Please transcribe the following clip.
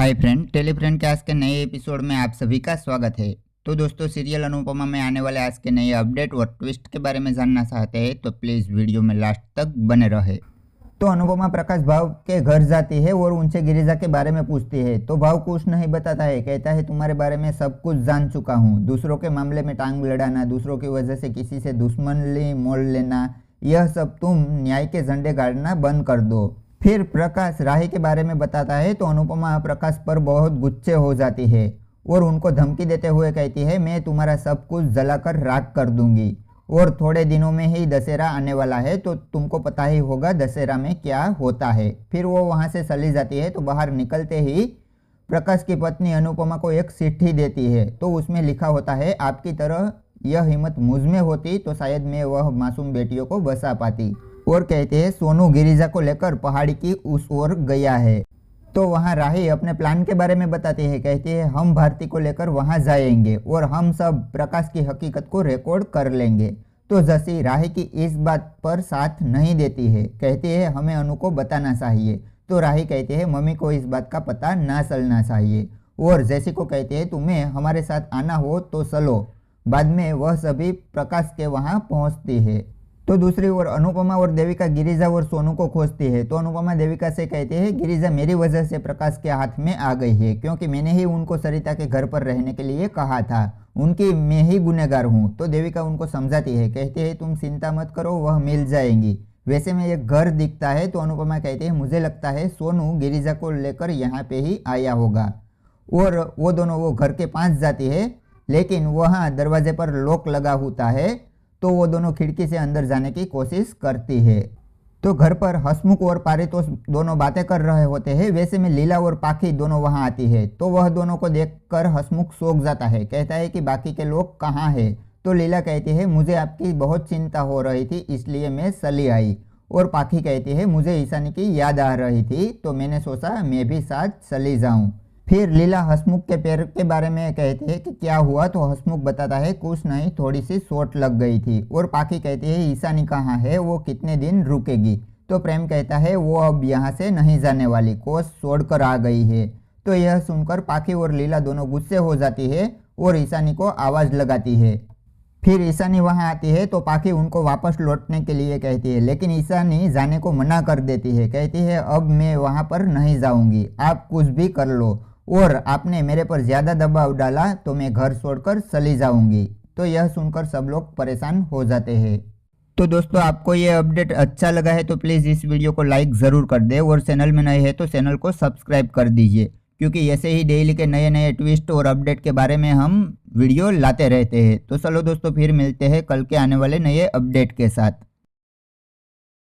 Hi friend, टेलीफ्रेंड के आज के नए एपिसोड में आप सभी का स्वागत है। तो दोस्तों, सीरियल अनुपमा में आने वाले आज के नए अपडेट और ट्विस्ट के बारे में जानना चाहते हैं तो प्लीज़ वीडियो में लास्ट तक बने रहे। तो अनुपमा प्रकाश भाव के घर जाती है और उनसे गिरिजा के बारे में पूछती है तो भाव कुछ नहीं बताता है। कहता है तुम्हारे बारे में सब कुछ जान चुका हूँ। दूसरों के मामले में टांग लड़ाना, दूसरों की वजह से किसी से दुश्मनी मोल लेना, यह सब तुम न्याय के झंडे गाड़ना बंद कर दो। फिर प्रकाश राही के बारे में बताता है तो अनुपमा प्रकाश पर बहुत गुस्से हो जाती है और उनको धमकी देते हुए कहती है मैं तुम्हारा सब कुछ जलाकर राख कर दूंगी और थोड़े दिनों में ही दशहरा आने वाला है तो तुमको पता ही होगा दशहरा में क्या होता है। फिर वो वहाँ से चली जाती है तो बाहर निकलते ही प्रकाश की पत्नी अनुपमा को एक चिट्ठी देती है तो उसमें लिखा होता है आपकी तरह यह हिम्मत मुझ में होती तो शायद मैं वह मासूम बेटियों को बचा पाती। और कहते हैं सोनू गिरिजा को लेकर पहाड़ी की उस ओर गया है। तो वहाँ राही अपने प्लान के बारे में बताती है। कहती है हम भारती को लेकर वहाँ जाएंगे और हम सब प्रकाश की हकीकत को रिकॉर्ड कर लेंगे। तो जसी राही की इस बात पर साथ नहीं देती है। कहती है हमें अनु को बताना चाहिए। तो राही कहती है मम्मी को इस बात का पता ना चलना चाहिए। और जैसी को कहती है तुम्हें हमारे साथ आना हो तो चलो। बाद में वह सभी प्रकाश के वहाँ पहुँचती है। तो दूसरी ओर अनुपमा और देविका गिरिजा और सोनू को खोजती है। तो अनुपमा देविका से कहती है गिरिजा मेरी वजह से प्रकाश के हाथ में आ गई है क्योंकि मैंने ही उनको सरिता के घर पर रहने के लिए कहा था। उनकी मैं ही गुनहगार हूँ। तो देविका उनको समझाती है। कहती है तुम चिंता मत करो, वह मिल जाएंगी। वैसे में एक घर दिखता है। तो अनुपमा कहती है मुझे लगता है सोनू गिरिजा को लेकर यहाँ पे ही आया होगा। और वो दोनों वो घर के पास जाती है लेकिन वहाँ दरवाजे पर लॉक लगा होता है। तो वो दोनों खिड़की से अंदर जाने की कोशिश करती है। तो घर पर हसमुख और पारितोष दोनों बातें कर रहे होते हैं। वैसे में लीला और पाखी दोनों वहां आती है। तो वह दोनों को देखकर हसमुख चौंक जाता है। कहता है कि बाकी के लोग कहाँ हैं। तो लीला कहती है मुझे आपकी बहुत चिंता हो रही थी इसलिए मैं चली आई। और पाखी कहती है मुझे ईशानी की याद आ रही थी तो मैंने सोचा मैं भी साथ चली जाऊँ। फिर लीला हसमुख के पैर के बारे में कहती है कि क्या हुआ। तो हसमुख बताता है कुछ नहीं, थोड़ी सी चोट लग गई थी। और पाखी कहती है ईशानी कहाँ है, वो कितने दिन रुकेगी। तो प्रेम कहता है वो अब यहाँ से नहीं जाने वाली, कोस छोड़कर आ गई है। तो यह सुनकर पाखी और लीला दोनों गुस्से हो जाती है और ईशानी को आवाज़ लगाती है। फिर ईशानी वहाँ आती है तो पाखी उनको वापस लौटने के लिए कहती है लेकिन ईशानी जाने को मना कर देती है। कहती है अब मैं वहाँ पर नहीं जाऊँगी, आप कुछ भी कर लो और आपने मेरे पर ज़्यादा दबाव डाला तो मैं घर छोड़कर चली जाऊंगी। तो यह सुनकर सब लोग परेशान हो जाते हैं। तो दोस्तों, आपको ये अपडेट अच्छा लगा है तो प्लीज़ इस वीडियो को लाइक ज़रूर कर दे और चैनल में नए हैं तो चैनल को सब्सक्राइब कर दीजिए क्योंकि ऐसे ही डेली के नए नए ट्विस्ट और अपडेट के बारे में हम वीडियो लाते रहते हैं। तो चलो दोस्तों, फिर मिलते हैं कल के आने वाले नए अपडेट के साथ।